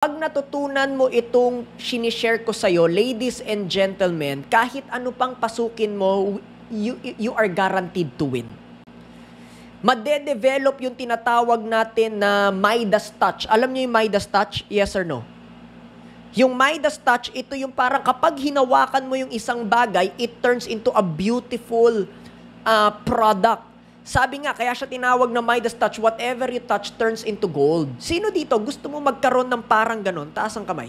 Pag natutunan mo itong sinishare ko sa'yo, ladies and gentlemen, kahit ano pang pasukin mo, you are guaranteed to win. Made-develop yung tinatawag natin na Midas touch. Alam niyo yung Midas touch? Yes or no? Yung Midas touch, ito yung parang kapag hinawakan mo yung isang bagay, it turns into a beautiful product. Sabi nga, kaya siya tinawag na Midas touch, whatever you touch turns into gold. Sino dito gusto mo magkaroon ng parang ganon? Taas ang kamay.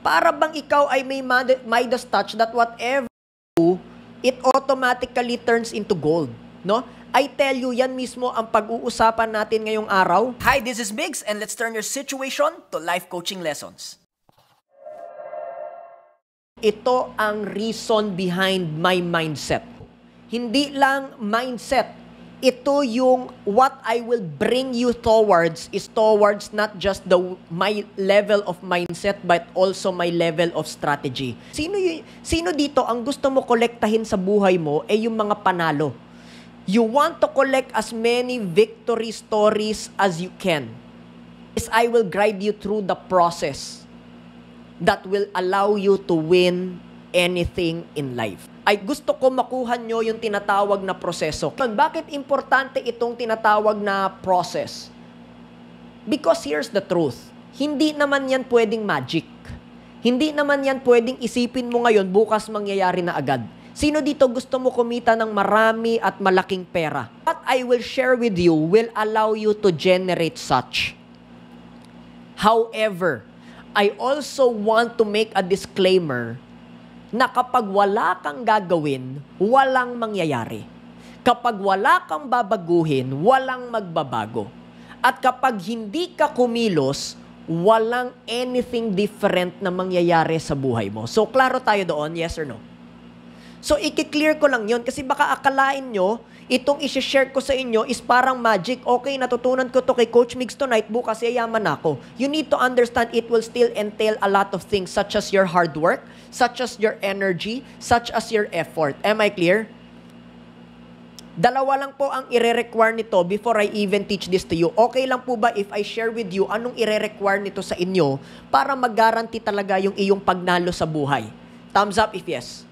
Para bang ikaw ay may Midas touch that whatever you do, it automatically turns into gold. No? I tell you, yan mismo ang pag-uusapan natin ngayong araw. Hi, this is Migs, and let's turn your situation to life coaching lessons. Ito ang reason behind my mindset. Hindi lang mindset. Ito yung what I will bring you towards is towards not just my level of mindset but also my level of strategy. Sino dito ang gusto mo kolektahin sa buhay mo ay yung mga panalo? You want to collect as many victory stories as you can. Yes, I will guide you through the process that will allow you to win anything in life. Ay gusto ko makuha nyo yung tinatawag na proseso. Bakit importante itong tinatawag na process? Because here's the truth. Hindi naman yan pwedeng magic. Hindi naman yan pwedeng isipin mo ngayon, bukas mangyayari na agad. Sino dito gusto mo kumita ng marami at malaking pera? What I will share with you will allow you to generate such. However, I also want to make a disclaimer na kapag wala kang gagawin, walang mangyayari. Kapag wala kang babaguhin, walang magbabago. At kapag hindi ka kumilos, walang anything different na mangyayari sa buhay mo. So, klaro tayo doon, yes or no? So, i-clear ko lang yun kasi baka akalain nyo, itong isi-share ko sa inyo is parang magic. Okay, natutunan ko to kay Coach Migs tonight, bukas yayaman ako. You need to understand it will still entail a lot of things such as your hard work, such as your energy, such as your effort. Am I clear? Dalawa lang po ang ire-require nito before I even teach this to you. Okay lang po ba if I share with you anong ire-require nito sa inyo para mag-guarantee talaga yung iyong pagnalo sa buhay? Thumbs up if yes.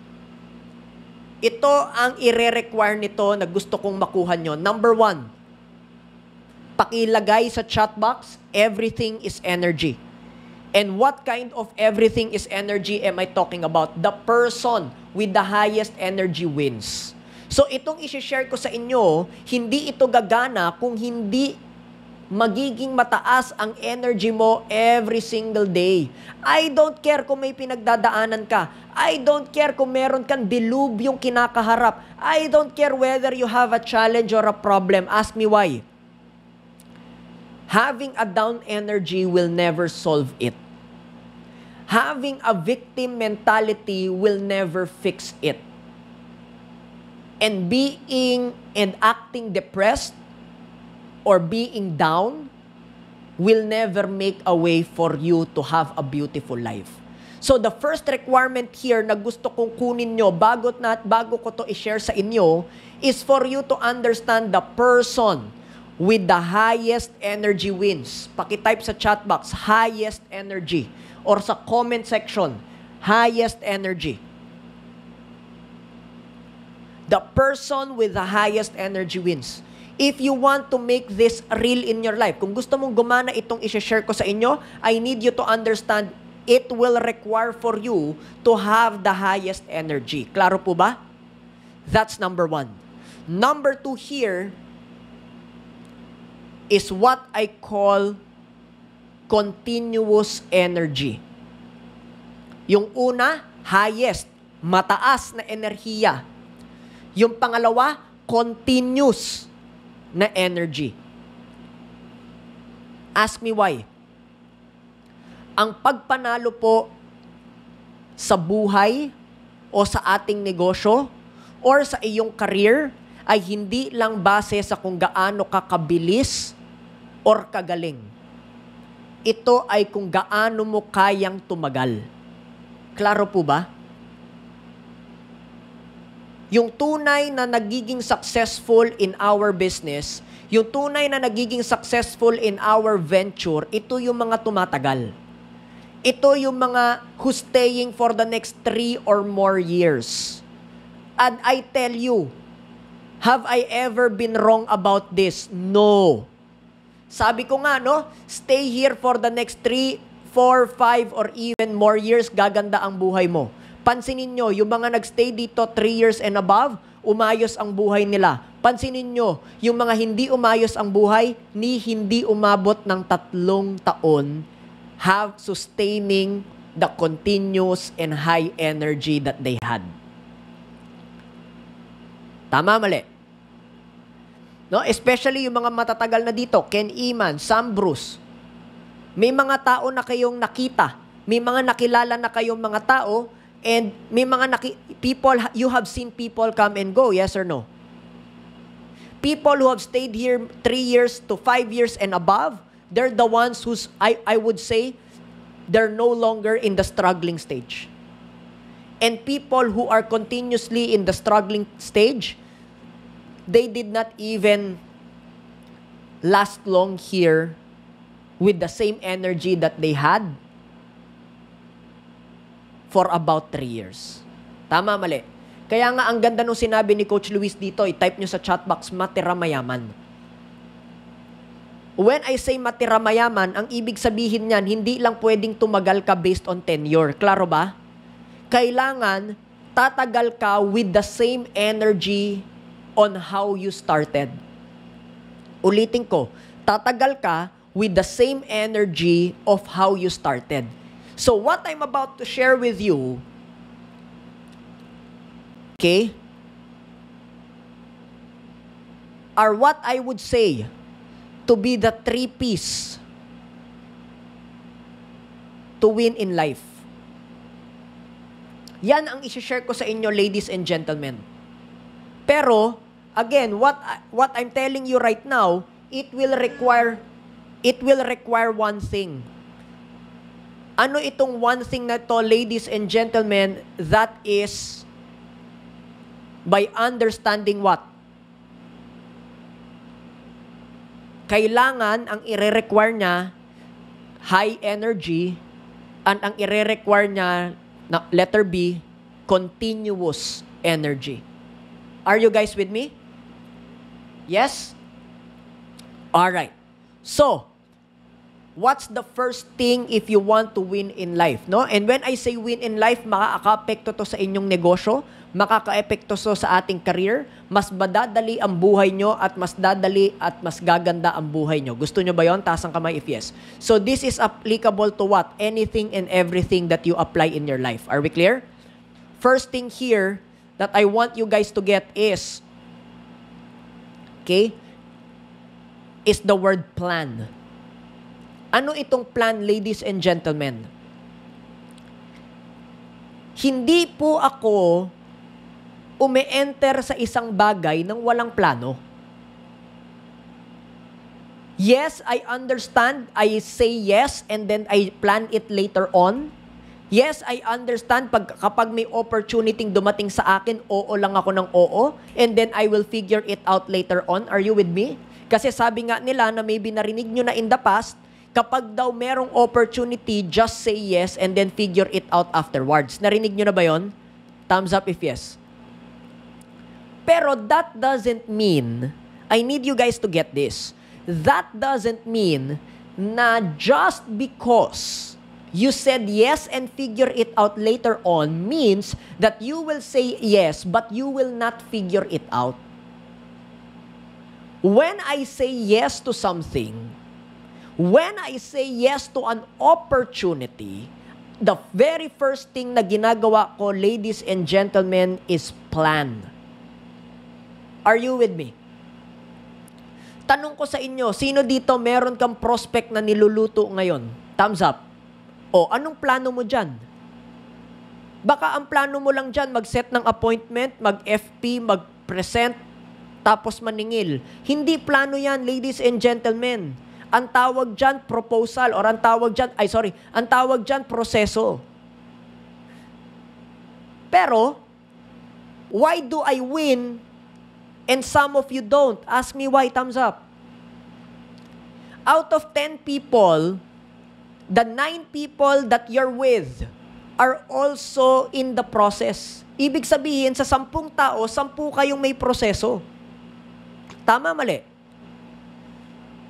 Ito ang ire-require nito na gusto kong makuha nyo. Number 1, pakilagay sa chat box, everything is energy. And what kind of everything is energy am I talking about? The person with the highest energy wins. So itong isi-share ko sa inyo, hindi ito gagana kung hindi magiging mataas ang energy mo every single day. I don't care kung may pinagdadaanan ka. I don't care kung meron kang dilubyong kinakaharap. I don't care whether you have a challenge or a problem. Ask me why. Having a down energy will never solve it. Having a victim mentality will never fix it. And being and acting depressed or being down will never make a way for you to have a beautiful life. So the first requirement here na gusto kong kunin nyo bago ko to i-share sa inyo is for you to understand the person with the highest energy wins. Paki-type sa chat box, highest energy. Or sa comment section, highest energy. The person with the highest energy wins. If you want to make this real in your life, kung gusto mong gumana itong i-share ko sa inyo, I need you to understand it will require for you to have the highest energy. Klaro po ba? That's number 1. Number 2 here is what I call continuous energy. Yung una, highest, mataas na enerhiya. Yung pangalawa, continuous na energy. Ask me why. Ang pagpanalo po sa buhay o sa ating negosyo or sa iyong career ay hindi lang base sa kung gaano ka kabilis or kagaling. Ito ay kung gaano mo kayang tumagal. Klaro po ba? Yung tunay na nagiging successful in our business, yung tunay na nagiging successful in our venture, ito yung mga tumatagal. Ito yung mga who's staying for the next 3 or more years. And I tell you, have I ever been wrong about this? No. Sabi ko nga, no, stay here for the next 3, 4, 5, or even more years, gaganda ang buhay mo. Pansinin nyo, yung mga nagstay dito 3 years and above, umayos ang buhay nila. Pansinin nyo, yung mga hindi umayos ang buhay, ni hindi umabot ng 3 taon, have sustaining the continuous and high energy that they had. Tama, mali? No? Especially yung mga matatagal na dito, Ken Iman, Sam Bruce. May mga tao na kayong nakita, may mga nakilala na kayong mga tao, and may mga people, you have seen people come and go, yes or no? People who have stayed here 3 years to 5 years and above, they're the ones who's, I would say, they're no longer in the struggling stage. And people who are continuously in the struggling stage, they did not even last long here with the same energy that they had for about 3 years. Tama, mali? Kaya nga, ang ganda nung sinabi ni Coach Luis dito, i-type nyo sa chat box, matira mayaman. When I say matira mayaman, ang ibig sabihin niyan, hindi lang pwedeng tumagal ka based on tenure. Klaro ba? Kailangan, tatagal ka with the same energy on how you started. Ulitin ko, tatagal ka with the same energy of how you started. So what I'm about to share with you, okay, are what I would say to be the 3 P's to win in life. Yan ang isi-share ko sa inyo, ladies and gentlemen. Pero, again, what I'm telling you right now, it will require one thing. Ano itong one thing na to, ladies and gentlemen, that is by understanding what? Kailangan ang ire-require niya high energy, and ang ire-require niya na letter B, continuous energy. Are you guys with me? Yes? All right. So, what's the first thing if you want to win in life, no? And when I say win in life, makaka-apekto to sa inyong negosyo, makaka-apekto to sa ating career, mas madadali ang buhay nyo at mas dadali at mas gaganda ang buhay nyo. Gusto nyo ba yon? Taas ang kamay if yes. So this is applicable to what? Anything and everything that you apply in your life. Are we clear? First thing here that I want you guys to get is, okay, is the word plan. Ano itong plan, ladies and gentlemen? Hindi po ako ume-enter sa isang bagay nang walang plano. Yes, I understand. I say yes and then I plan it later on. Yes, I understand kapag may opportunity dumating sa akin, oo lang ako ng oo, and then I will figure it out later on. Are you with me? Kasi sabi nga nila na maybe narinig nyo na in the past, kapag daw merong opportunity, just say yes and then figure it out afterwards. Narinig nyo na ba yon? Thumbs up if yes. Pero that doesn't mean, I need you guys to get this, that doesn't mean na just because you said yes and figure it out later on means that you will say yes but you will not figure it out. When I say yes to something, when I say yes to an opportunity, the very first thing na ginagawa ko, ladies and gentlemen, is plan. Are you with me? Tanong ko sa inyo, sino dito meron kang prospect na niluluto ngayon? Thumbs up. O, anong plano mo dyan? Baka ang plano mo lang dyan, mag-set ng appointment, mag-FP, mag-present, tapos maningil. Hindi plano yan, ladies and gentlemen. Ang tawag dyan, proposal, or ang tawag dyan, proseso. Pero, Why do I win and some of you don't? Ask me why. Thumbs up. Out of 10 people, the 9 people that you're with are also in the process. Ibig sabihin, sa 10 tao, 10 kayong may proseso. Tama, mali?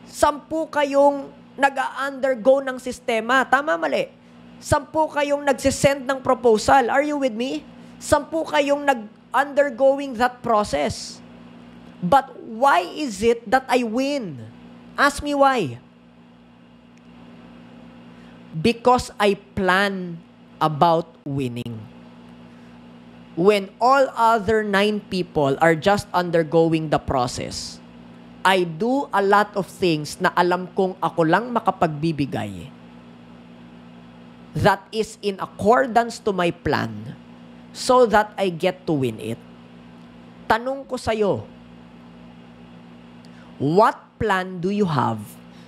10 kayong nag-undergo ng sistema. Tama, mali? 10 kayong nagsisend ng proposal. Are you with me? 10 kayong nag-undergoing that process. But why is it that I win? Ask me why. Because I plan about winning. When all other 9 people are just undergoing the process, I do a lot of things na alam kong ako lang makapagbibigay that is in accordance to my plan so that I get to win it. Tanong ko sa'yo, what plan do you have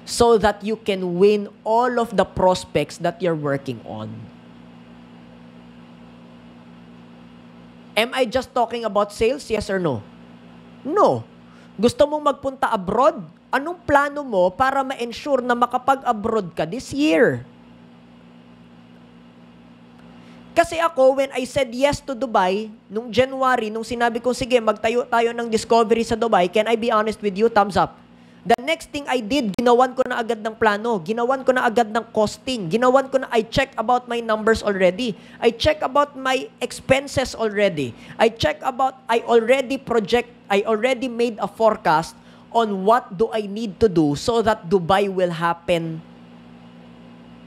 so that you can win all of the prospects that you're working on? Am I just talking about sales? Yes or no? No. Gusto mong magpunta abroad? Anong plano mo para ma-ensure na makapag-abroad ka this year? Kasi ako, when I said yes to Dubai, nung January, nung sinabi ko, sige, magtayo tayo ng discovery sa Dubai, can I be honest with you? Thumbs up. The next thing I did, ginawan ko na agad ng plano. Ginawan ko na agad ng costing. Ginawan ko na, I check about my numbers already. I check about my expenses already. I already made a forecast on what do I need to do so that Dubai will happen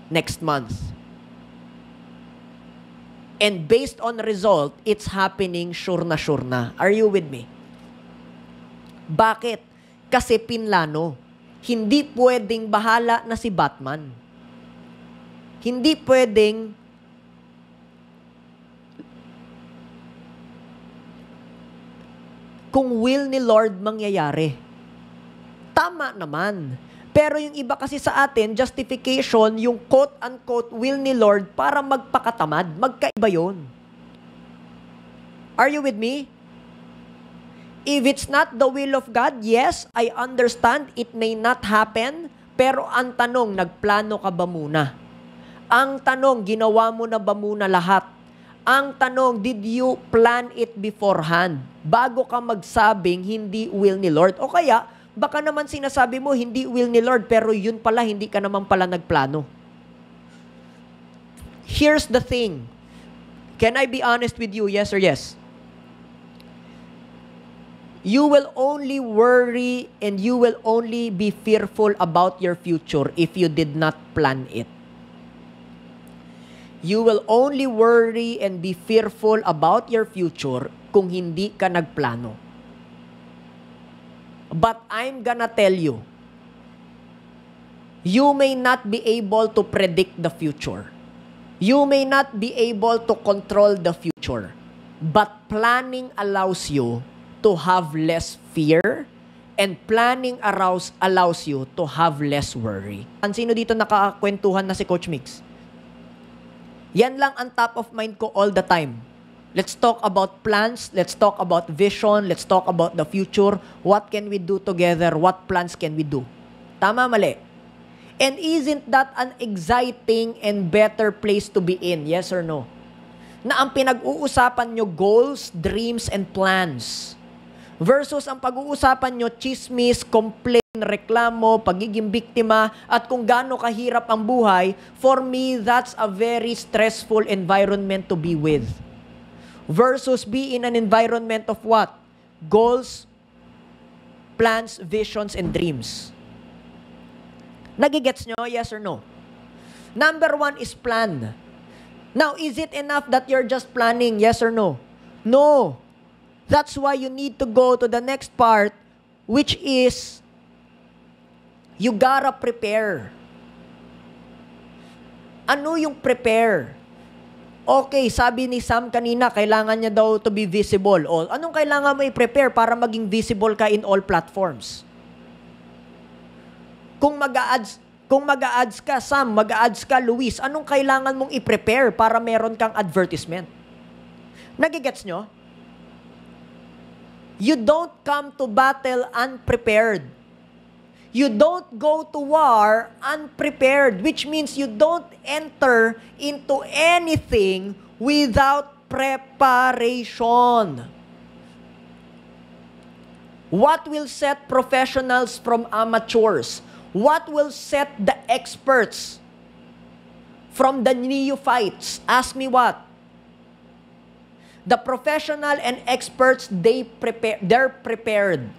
next month. And based on result, it's happening sure na. Are you with me? Bakit? Kasi pinlano. Hindi pwedeng bahala na si Batman. Hindi pwedeng kung will ni Lord mangyayari. Tama naman. Pero yung iba kasi sa atin, justification, yung quote-unquote will ni Lord para magpakatamad. Magkaiba yun. Are you with me? If it's not the will of God, yes, I understand it may not happen, pero ang tanong, nagplano ka ba muna? Ang tanong, ginawa mo na ba muna lahat? Ang tanong, did you plan it beforehand? Bago ka magsabing hindi will ni Lord. O kaya, baka naman sinasabi mo, hindi will ni Lord, pero yun pala, hindi ka naman pala nagplano. Here's the thing. Can I be honest with you, yes or yes? You will only worry and you will only be fearful about your future if you did not plan it. You will only worry and be fearful about your future kung hindi ka nagplano. But I'm gonna tell you, you may not be able to predict the future. You may not be able to control the future. But planning allows you to have less fear and planning allows you to have less worry. Sino dito nakakwentuhan na si Coach Mix? Yan lang ang top of mind ko all the time. Let's talk about plans, let's talk about vision, let's talk about the future. What can we do together? What plans can we do? Tama, mali? And isn't that an exciting and better place to be in? Yes or no? Na ang pinag-uusapan nyo goals, dreams, and plans. Versus ang pag-uusapan nyo, chismis, complain, reklamo, pagiging biktima, at kung gaano kahirap ang buhay, for me, that's a very stressful environment to be with. Versus be in an environment of what? Goals, plans, visions, and dreams. Nagigets nyo, yes or no? Number 1 is plan. Now, is it enough that you're just planning, yes or no? No. That's why you need to go to the next part, which is, you gotta prepare. Ano yung prepare? Okay, sabi ni Sam kanina, kailangan niya daw to be visible. O, anong kailangan mo i-prepare para maging visible ka in all platforms? Kung mag-a-ads ka, Sam, mag-a-ads ka, Luis, anong kailangan mong i-prepare para meron kang advertisement? Nagigets nyo? You don't come to battle unprepared. You don't go to war unprepared, which means you don't enter into anything without preparation. What will set professionals from amateurs? What will set the experts from the neophytes? Ask me what? The professional and experts, they're prepared.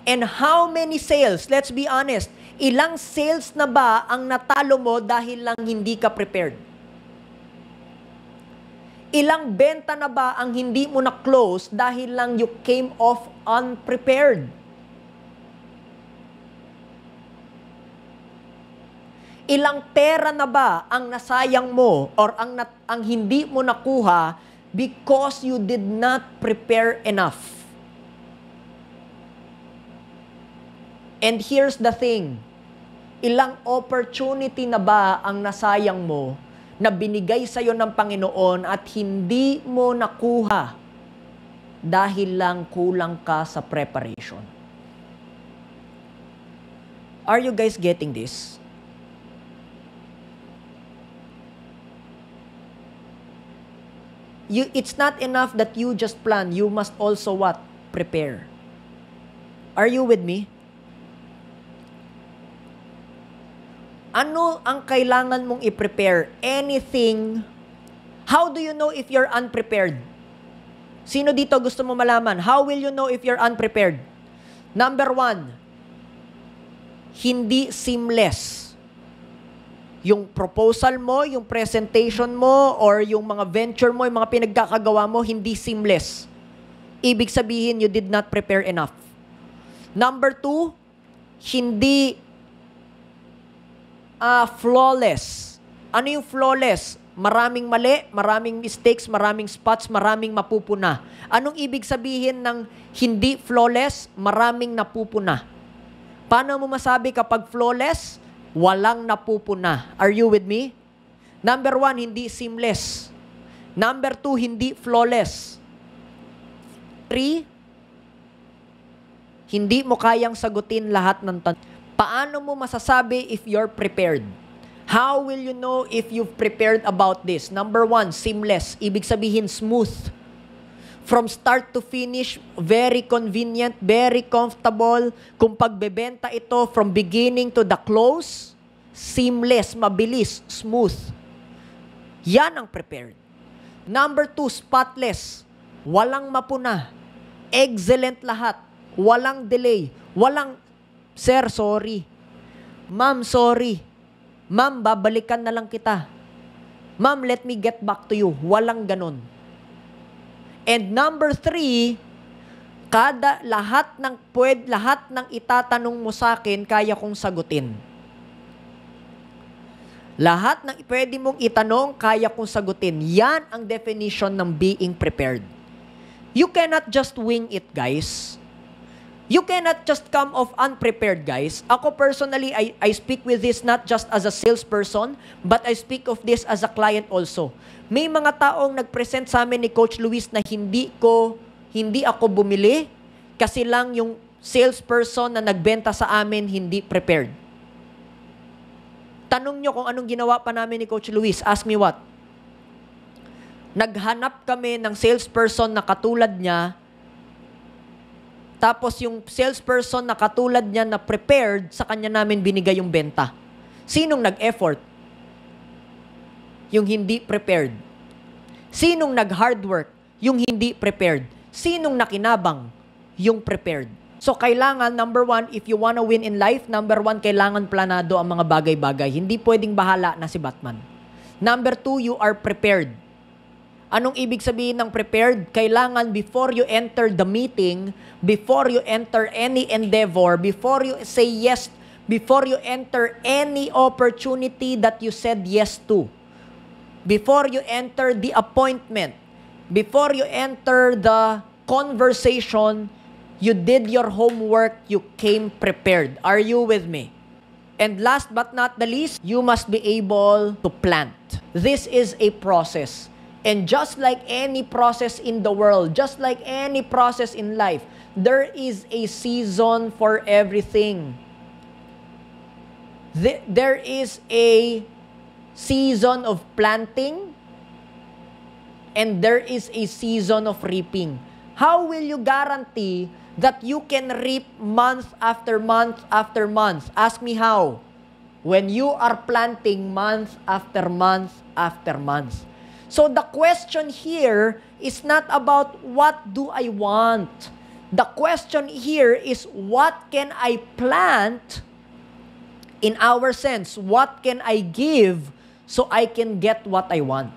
And how many sales? Let's be honest. Ilang sales na ba ang natalo mo dahil lang hindi ka prepared? Ilang benta na ba ang hindi mo na-close dahil lang you came off unprepared? Ilang pera na ba ang nasayang mo or ang hindi mo nakuha because you did not prepare enough? And here's the thing, ilang opportunity na ba ang nasayang mo na binigay sa'yo ng Panginoon at hindi mo nakuha dahil lang kulang ka sa preparation? Are you guys getting this? It's not enough that you just plan. You must also what? Prepare. Are you with me? Ano ang kailangan mong i-prepare? Anything. How do you know if you're unprepared? Sino dito gusto mo malaman? How will you know if you're unprepared? Number 1, hindi seamless. Yung proposal mo, yung presentation mo, or yung mga venture mo, yung mga pinagkakagawa mo, hindi seamless. Ibig sabihin, you did not prepare enough. Number 2, hindi flawless. Ano yung flawless? Maraming mali, maraming mistakes, maraming spots, maraming mapupuna. Anong ibig sabihin ng hindi flawless? Maraming napupuna. Paano mo masabi kapag flawless? Walang napupuna. Are you with me? Number 1, hindi seamless. Number 2, hindi flawless. 3, hindi mo kayang sagutin lahat ng tanong. Paano mo masasabi if you're prepared? How will you know if you've prepared about this? Number 1, seamless. Ibig sabihin, smooth. From start to finish, very convenient, very comfortable. Kung pagbebenta ito from beginning to the close, seamless, mabilis, smooth. Yan ang prepared. Number 2, spotless. Walang mapuna. Excellent lahat. Walang delay. Walang, sir, sorry. Ma'am, sorry. Ma'am, babalikan na lang kita. Ma'am, let me get back to you. Walang ganon. And number 3, lahat ng itatanong mo sa akin, kaya kong sagutin. Lahat ng pwede mong itanong, kaya kong sagutin. Yan ang definition ng being prepared. You cannot just wing it, guys. You cannot just come off unprepared, guys. Ako personally, I speak with this not just as a salesperson, but I speak of this as a client also. May mga taong nag-present sa amin ni Coach Luis na hindi ako bumili kasi lang yung salesperson na nagbenta sa amin hindi prepared. Tanong nyo kung anong ginawa pa namin ni Coach Luis. Ask me what? Naghanap kami ng salesperson na katulad niya. Tapos yung salesperson na katulad niya na prepared, sa kanya namin binigay yung benta. Sinong nag-effort? Yung hindi prepared. Sinong nag-hard work? Yung hindi prepared. Sinong nakinabang? Yung prepared. So kailangan, number 1, if you wanna win in life, number 1, kailangan planado ang mga bagay-bagay. Hindi pwedeng bahala na si Batman. Number 2, you are prepared. Anong ibig sabihin ng prepared? Kailangan before you enter the meeting, before you enter any endeavor, before you say yes, before you enter any opportunity that you said yes to, before you enter the appointment, before you enter the conversation, you did your homework, you came prepared. Are you with me? And last but not the least, you must be able to plant. This is a process. And just like any process in the world, just like any process in life, there is a season for everything. There is a season of planting, and there is a season of reaping. How will you guarantee that you can reap month after month after month? Ask me how. When you are planting month after month after month. So the question here is not about what do I want. The question here is what can I plant in our sense? What can I give so I can get what I want?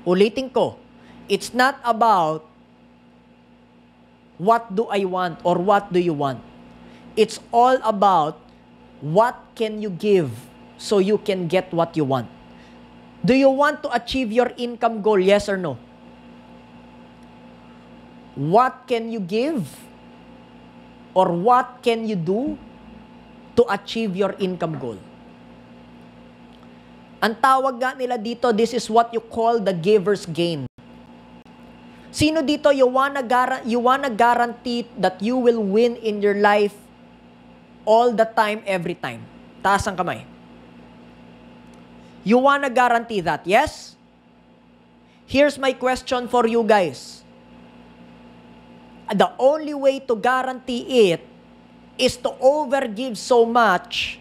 Ulitin ko, it's not about what do I want or what do you want. It's all about what can you give so you can get what you want. Do you want to achieve your income goal? Yes or no? What can you give or what can you do to achieve your income goal? Ang tawag nga nila dito, this is what you call the giver's gain. Sino dito you wanna guarantee that you will win in your life all the time, every time? Taas ang kamay. You wanna guarantee that, yes? Here's my question for you guys. The only way to guarantee it is to overgive so much.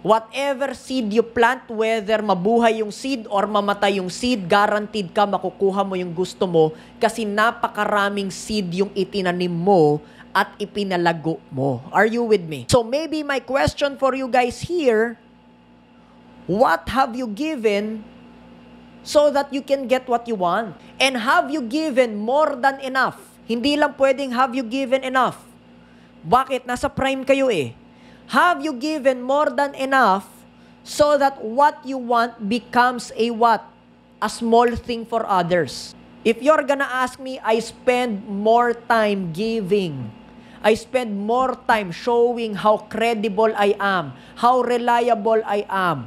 Whatever seed you plant, whether mabuhay yung seed or mamatay yung seed, guaranteed ka makukuha mo yung gusto mo kasi napakaraming seed yung itinanim mo at ipinalago mo. Are you with me? So maybe my question for you guys here, what have you given so that you can get what you want? And have you given more than enough? Hindi lang pwedeng have you given enough. Bakit? Nasa prime kayo eh. Have you given more than enough so that what you want becomes a what? A small thing for others. If you're gonna ask me, I spend more time giving. I spend more time showing how credible I am, how reliable I am.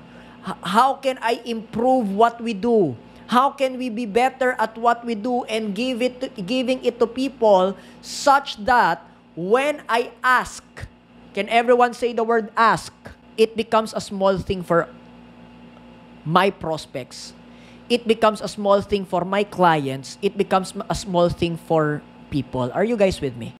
How can I improve what we do? How can we be better at what we do and giving it to people such that when I ask, can everyone say the word ask? It becomes a small thing for my prospects. It becomes a small thing for my clients. It becomes a small thing for people. Are you guys with me?